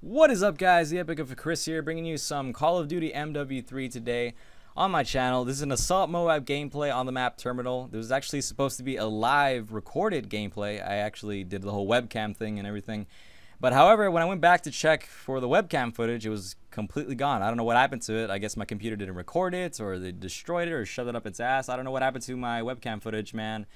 What is up, guys? The Epic of Chris here, bringing you some Call of Duty MW3 today on my channel. This is an Assault M.O.A.B gameplay on the map Terminal. This was actually supposed to be a live recorded gameplay. I actually did the whole webcam thing and everything. But however, when I went back to check for the webcam footage, it was completely gone. I don't know what happened to it. I guess my computer didn't record it, or they destroyed it, or shoved it up its ass. I don't know what happened to my webcam footage, man.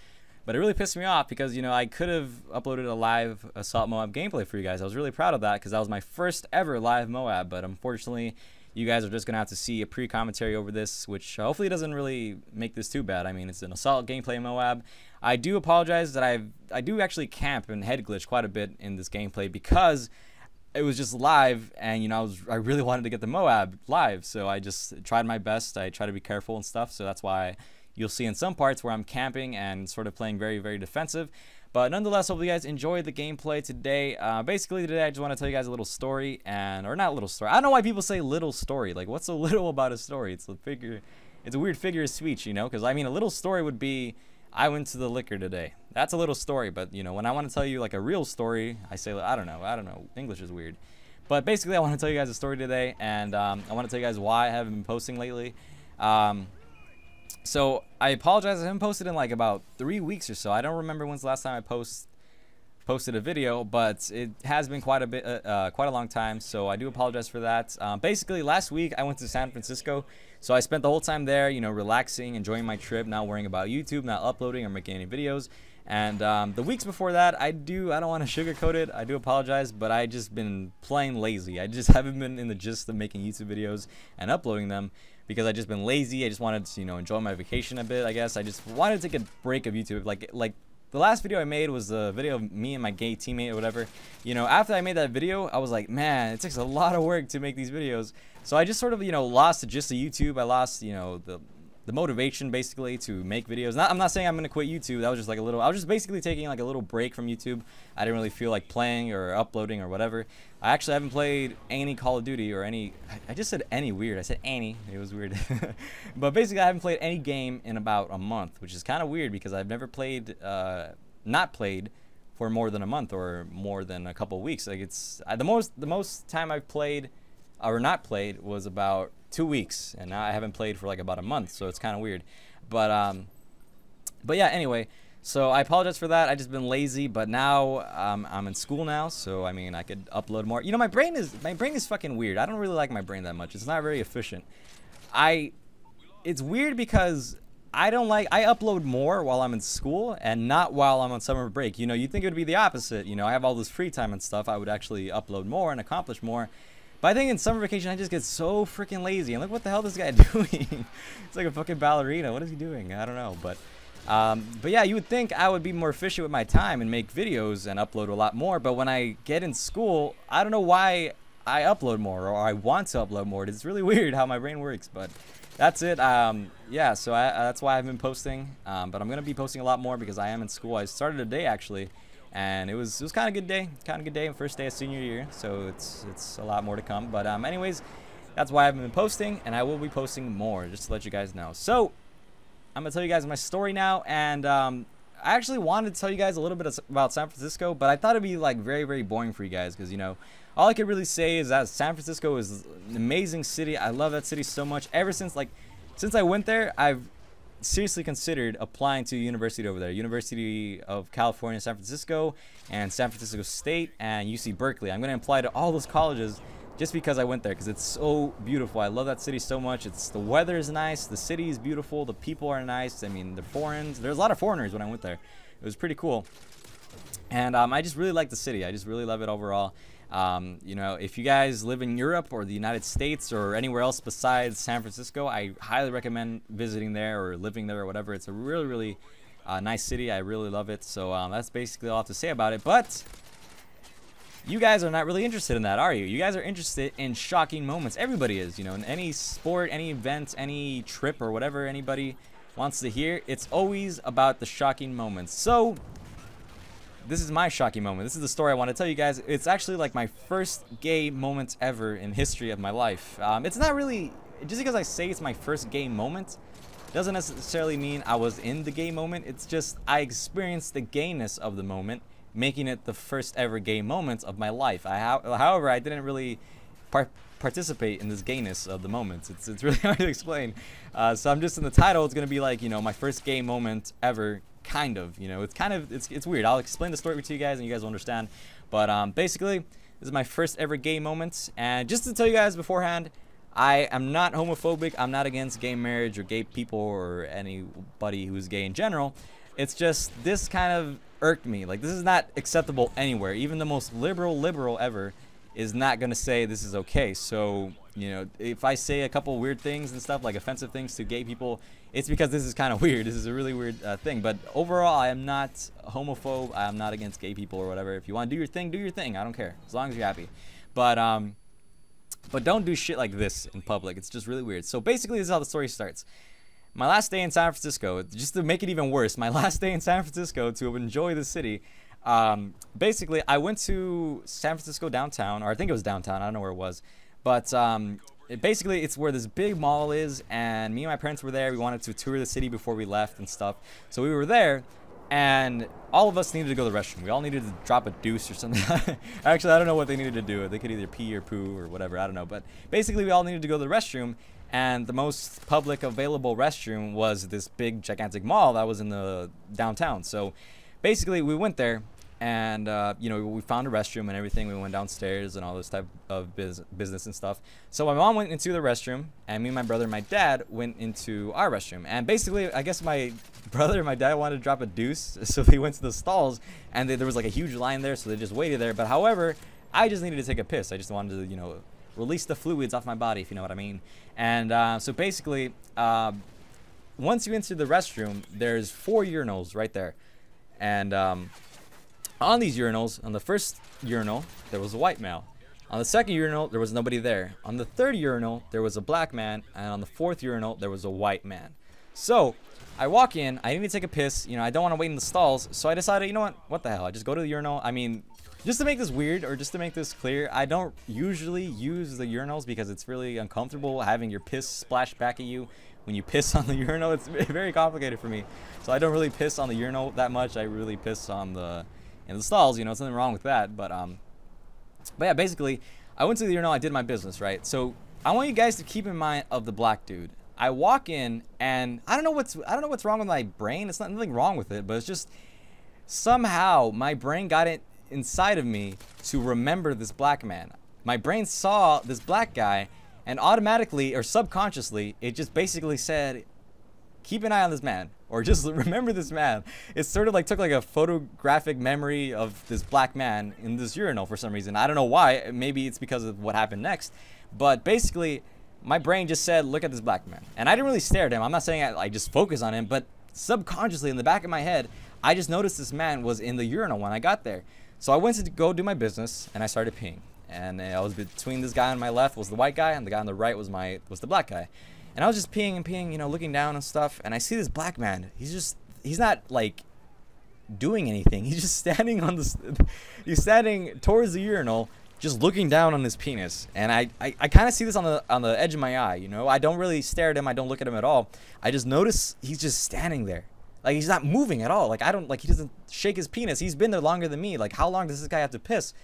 But it really pissed me off because, you know, I could have uploaded a live Assault M.O.A.B gameplay for you guys. I was really proud of that because that was my first ever live M.O.A.B. But unfortunately, you guys are just going to have to see a pre-commentary over this, which hopefully doesn't really make this too bad. I mean, it's an Assault gameplay M.O.A.B. I do apologize that I do actually camp and head glitch quite a bit in this gameplay because it was just live, and, you know, I really wanted to get the M.O.A.B live. So I just tried my best. I try to be careful and stuff. So that's why you'll see in some parts where I'm camping and sort of playing very, very defensive. But nonetheless, hopefully you guys enjoyed the gameplay today. Basically today I just want to tell you guys a little story, or not little story. I don't know why people say little story. Like, what's so little about a story? It's a weird figure of speech, you know? Because I mean, a little story would be, I went to the liquor today. That's a little story. But, you know, when I want to tell you like a real story, I say, I don't know. English is weird. But basically I want to tell you guys a story today, and I want to tell you guys why I haven't been posting lately. So I apologize, I haven't posted in like about 3 weeks or so. I don't remember when's the last time I posted a video, but it has been quite a long time, so I do apologize for that. Basically last week I went to San Francisco, so I spent the whole time there, you know, relaxing, enjoying my trip, not worrying about YouTube, not uploading or making any videos. And the weeks before that, I don't want to sugarcoat it, I do apologize, but I just been plain lazy. I just haven't been in the gist of making YouTube videos and uploading them because I just been lazy. I just wanted to, you know, enjoy my vacation a bit, I guess. I just wanted to take a break of YouTube. Like the last video I made was a video of me and my gay teammate or whatever. You know, after I made that video, I was like, man, it takes a lot of work to make these videos. So I just sort of, you know, lost the gist of YouTube. I lost, you know, the motivation basically to make videos. I'm not saying I'm gonna quit YouTube. That was just like a little, I was just basically taking like a little break from YouTube. I didn't really feel like playing or uploading or whatever. I actually haven't played any Call of Duty or any, I just said any weird. I said any, it was weird. But basically I haven't played any game in about a month, which is kind of weird because I've never played, not played for more than a month or more than a couple weeks. Like it's, the most time I've played or not played was about 2 weeks, and now I haven't played for like about a month, so it's kind of weird. But yeah, anyway, so I apologize for that. I just been lazy, but now I'm in school now, so I mean I could upload more. You know, my brain is fucking weird. I don't really like my brain that much. It's not very efficient. It's weird because I upload more while I'm in school and not while I'm on summer break. You know, you'd think it would be the opposite. You know, I have all this free time and stuff. I would actually upload more and accomplish more. But I think in summer vacation, I just get so freaking lazy. And look what the hell this guy doing. It's like a fucking ballerina. What is he doing? I don't know. But yeah, you would think I would be more efficient with my time and make videos and upload a lot more. But when I get in school, I don't know why I upload more or I want to upload more. It's really weird how my brain works. But that's it. Yeah, so that's why I've been posting. But I'm going to be posting a lot more because I am in school. I started today, actually. And it was kind of a good day, first day of senior year, so it's a lot more to come. But anyways, that's why I've been posting, and I will be posting more, just to let you guys know. So I'm gonna tell you guys my story now, and I actually wanted to tell you guys a little bit about San Francisco, but I thought it'd be like very, very boring for you guys, because, you know, all I could really say is that San Francisco is an amazing city. I love that city so much. Ever since I went there, I've seriously considered applying to university over there, University of California, San Francisco, and San Francisco State, and UC Berkeley. I'm going to apply to all those colleges just because I went there, because it's so beautiful. I love that city so much. The weather is nice, the city is beautiful, the people are nice. I mean, they're foreign. There's a lot of foreigners when I went there. It was pretty cool, and I just really like the city. I just really love it overall. You know, if you guys live in Europe or the United States or anywhere else besides San Francisco, I highly recommend visiting there or living there or whatever. It's a really, really nice city. I really love it. So that's basically all I have to say about it. But you guys are not really interested in that, are you? You guys are interested in shocking moments. Everybody is, you know, in any sport, any event, any trip or whatever anybody wants to hear. It's always about the shocking moments. So this is my shocking moment. This is the story I want to tell you guys. It's actually like my first gay moment ever in history of my life. It's not really, just because I say it's my first gay moment doesn't necessarily mean I was in the gay moment. It's just I experienced the gayness of the moment making it the first ever gay moment of my life. However, I didn't really participate in this gayness of the moments. It's really hard to explain. So I'm just in the title. It's gonna be like, you know, my first gay moment ever, kind of. You know, it's weird. I'll explain the story to you guys, and you guys will understand. But basically, this is my first ever gay moment. And just to tell you guys beforehand, I am not homophobic. I'm not against gay marriage or gay people or anybody who's gay in general. It's just this kind of irked me. Like, this is not acceptable anywhere. Even the most liberal ever is not gonna say this is okay. So, you know, if I say a couple weird things and stuff, like offensive things to gay people, it's because this is kind of weird. This is a really weird thing. But overall, I am not homophobe. I am not against gay people or whatever. If you want to do your thing, do your thing. I don't care, as long as you're happy. But don't do shit like this in public. It's just really weird. So basically, this is how the story starts. My last day in San Francisco, just to make it even worse, my last day in San Francisco to enjoy the city. Basically, I went to San Francisco downtown, or I think it was downtown. I don't know where it was. But basically, it's where this big mall is, and me and my parents were there. We wanted to tour the city before we left and stuff. So we were there, and all of us needed to go to the restroom. We all needed to drop a deuce or something. Actually, I don't know what they needed to do. They could either pee or poo or whatever. I don't know. But basically, we all needed to go to the restroom, and the most public available restroom was this big, gigantic mall that was in the downtown. So basically, we went there, and you know, we found a restroom and everything. We went downstairs and all this type of business and stuff. So my mom went into the restroom, and me, my brother, and my dad went into our restroom. And basically, I guess my brother and my dad wanted to drop a deuce, so they went to the stalls, and there was like a huge line there, so they just waited there. But however, I just needed to take a piss. I just wanted to, you know, release the fluids off my body, if you know what I mean. And so basically, once you enter the restroom, there's 4 urinals right there. And on these urinals, on the first urinal, there was a white male. On the second urinal, there was nobody there. On the third urinal, there was a black man. And on the fourth urinal, there was a white man. So I walk in, I need to take a piss. You know, I don't want to wait in the stalls. So I decided, you know what the hell? I just go to the urinal. I mean, just to make this weird, or just to make this clear, I don't usually use the urinals because it's really uncomfortable having your piss splash back at you when you piss on the urinal. It's very complicated for me. So I don't really piss on the urinal that much. I really piss on in the stalls. You know, nothing wrong with that. But yeah, basically, I went to the urinal. I did my business, right? So I want you guys to keep in mind of the black dude. I walk in, and I don't know what's wrong with my brain. It's nothing wrong with it, but it's just somehow my brain got it inside of me to remember this black man. My brain saw this black guy, and automatically or subconsciously, it just basically said, keep an eye on this man, or just remember this man. It sort of like took like a photographic memory of this black man in this urinal for some reason. I don't know why. Maybe it's because of what happened next. But basically, my brain just said, look at this black man. And I didn't really stare at him. I'm not saying I just focus on him, but subconsciously in the back of my head, I just noticed this man was in the urinal when I got there. So I went to go do my business, and I started peeing. And I was between this guy on my left was the white guy, and the guy on the right was the black guy. And I was just peeing and peeing, you know, looking down and stuff. And I see this black man. He's not like doing anything. He's just standing on he's standing towards the urinal, just looking down on his penis. And I kind of see this on the edge of my eye, you know. I don't really stare at him. I don't look at him at all. I just notice he's just standing there. Like, he's not moving at all. Like, he doesn't shake his penis. He's been there longer than me. Like, how long does this guy have to piss?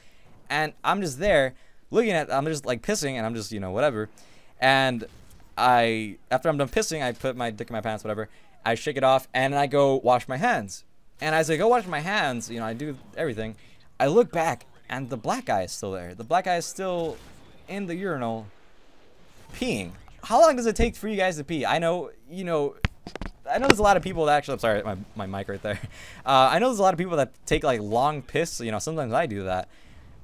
And I'm just there looking I'm just like pissing, and I'm just, you know, whatever. And after I'm done pissing, I put my dick in my pants, whatever. I shake it off, and I go wash my hands. And as I go wash my hands, you know, I do everything. I look back, and the black guy is still there. The black guy is still in the urinal peeing. How long does it take for you guys to pee? I know, you know, I know there's a lot of people that actually, I'm sorry, my mic right there. I know there's a lot of people that take like long piss. You know, sometimes I do that.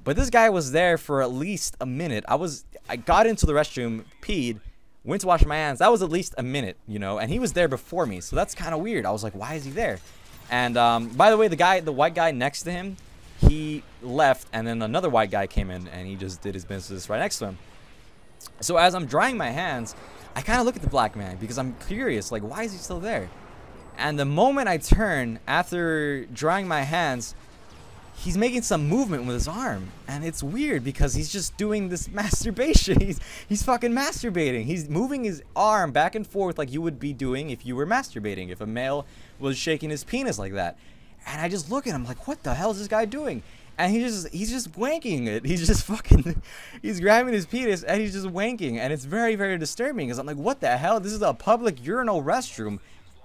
But this guy was there for at least a minute. I got into the restroom, peed, went to wash my hands. That was at least a minute, you know, and he was there before me. So that's kind of weird. I was like, why is he there? And by the way, the white guy next to him, he left, and then another white guy came in, and he just did his business right next to him. So as I'm drying my hands, I kind of look at the black man because I'm curious, like, why is he still there? And the moment I turn after drying my hands, he's making some movement with his arm, and it's weird because he's just doing this masturbation. He's fucking masturbating. He's moving his arm back and forth like you would be doing if you were masturbating, if a male was shaking his penis like that. And I just look at him like, what the hell is this guy doing? And he's just wanking it. He's just fucking, he's grabbing his penis and he's just wanking. And it's very, very disturbing because I'm like, what the hell? This is a public urinal restroom.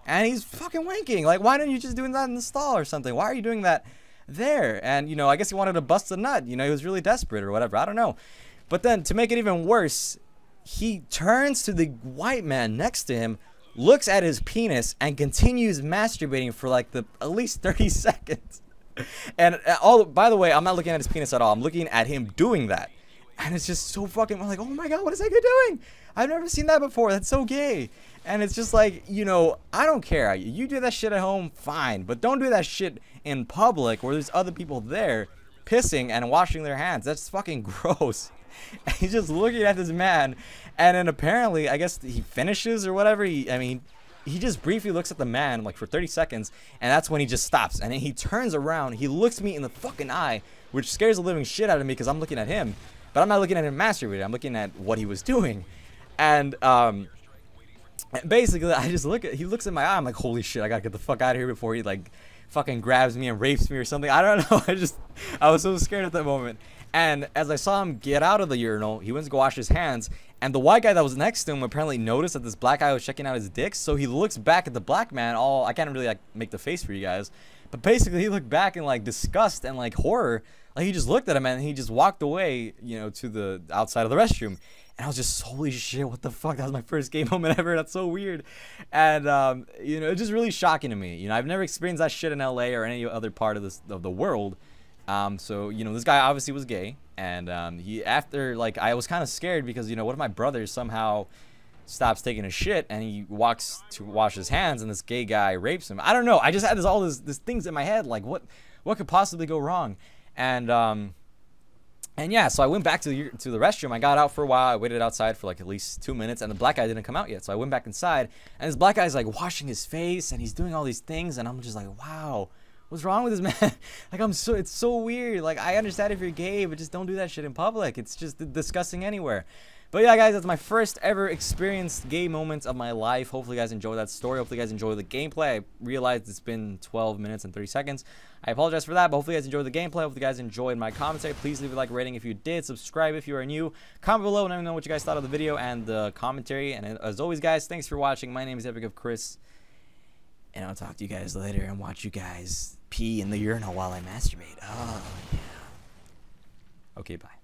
And he's fucking wanking. Like, why don't you just do that in the stall or something? Why are you doing that there? And, you know, I guess he wanted to bust a nut. You know, he was really desperate or whatever. I don't know. But then to make it even worse, he turns to the white man next to him, looks at his penis, and continues masturbating for like at least 30 seconds. And by the way, I'm not looking at his penis at all. I'm looking at him doing that. And it's just so fucking, I'm like, oh my God, what is that guy doing? I've never seen that before. That's so gay. And it's just like, you know, I don't care. You do that shit at home, fine. But don't do that shit in public where there's other people there pissing and washing their hands. That's fucking gross. And he's just looking at this man. And then apparently, I guess he finishes or whatever. He just briefly looks at the man like for 30 seconds, and that's when he just stops. And then he turns around, he looks me in the fucking eye, which scares the living shit out of me because I'm looking at him, but I'm not looking at him masturbating. I'm looking at what he was doing. And basically, he looks in my eye. I'm like, holy shit, I gotta get the fuck out of here before he like fucking grabs me and rapes me or something. I don't know. I was so scared at that moment. And as I saw him get out of the urinal, he went to go wash his hands. And the white guy that was next to him apparently noticed that this black guy was checking out his dick. So he looks back at the black man. I can't really like make the face for you guys. But basically he looked back in like disgust and like horror. Like he just looked at him and he just walked away, you know, to the outside of the restroom. And I was just, holy shit, what the fuck? That was my first gay moment ever. That's so weird. And, you know, it's just really shocking to me. You know, I've never experienced that shit in LA or any other part of the world. So, you know, this guy obviously was gay. And I was kind of scared because, you know, one of my brothers somehow stops taking a shit and he walks to wash his hands and this gay guy rapes him. I don't know. I just had all these things in my head. Like, what could possibly go wrong? And yeah, so I went back to the restroom. I got out for a while. I waited outside for like at least 2 minutes, and the black guy didn't come out yet. So I went back inside, and this black guy's like washing his face, and he's doing all these things, and I'm just like, wow, what's wrong with this man? Like, it's so weird. Like, I understand if you're gay, but just don't do that shit in public. It's just disgusting anywhere. But yeah, guys, that's my first ever experienced gay moments of my life. Hopefully you guys enjoy that story. Hopefully you guys enjoy the gameplay. I realized it's been 12 minutes and 30 seconds. I apologize for that, but hopefully you guys enjoyed the gameplay. Hopefully you guys enjoyed my commentary. Please leave a like rating if you did. Subscribe if you are new. Comment below and let me know what you guys thought of the video and the commentary. And as always, guys, thanks for watching. My name is Epic of Chris, and I'll talk to you guys later and watch you guys pee in the urinal while I masturbate. Oh, yeah. Okay, bye.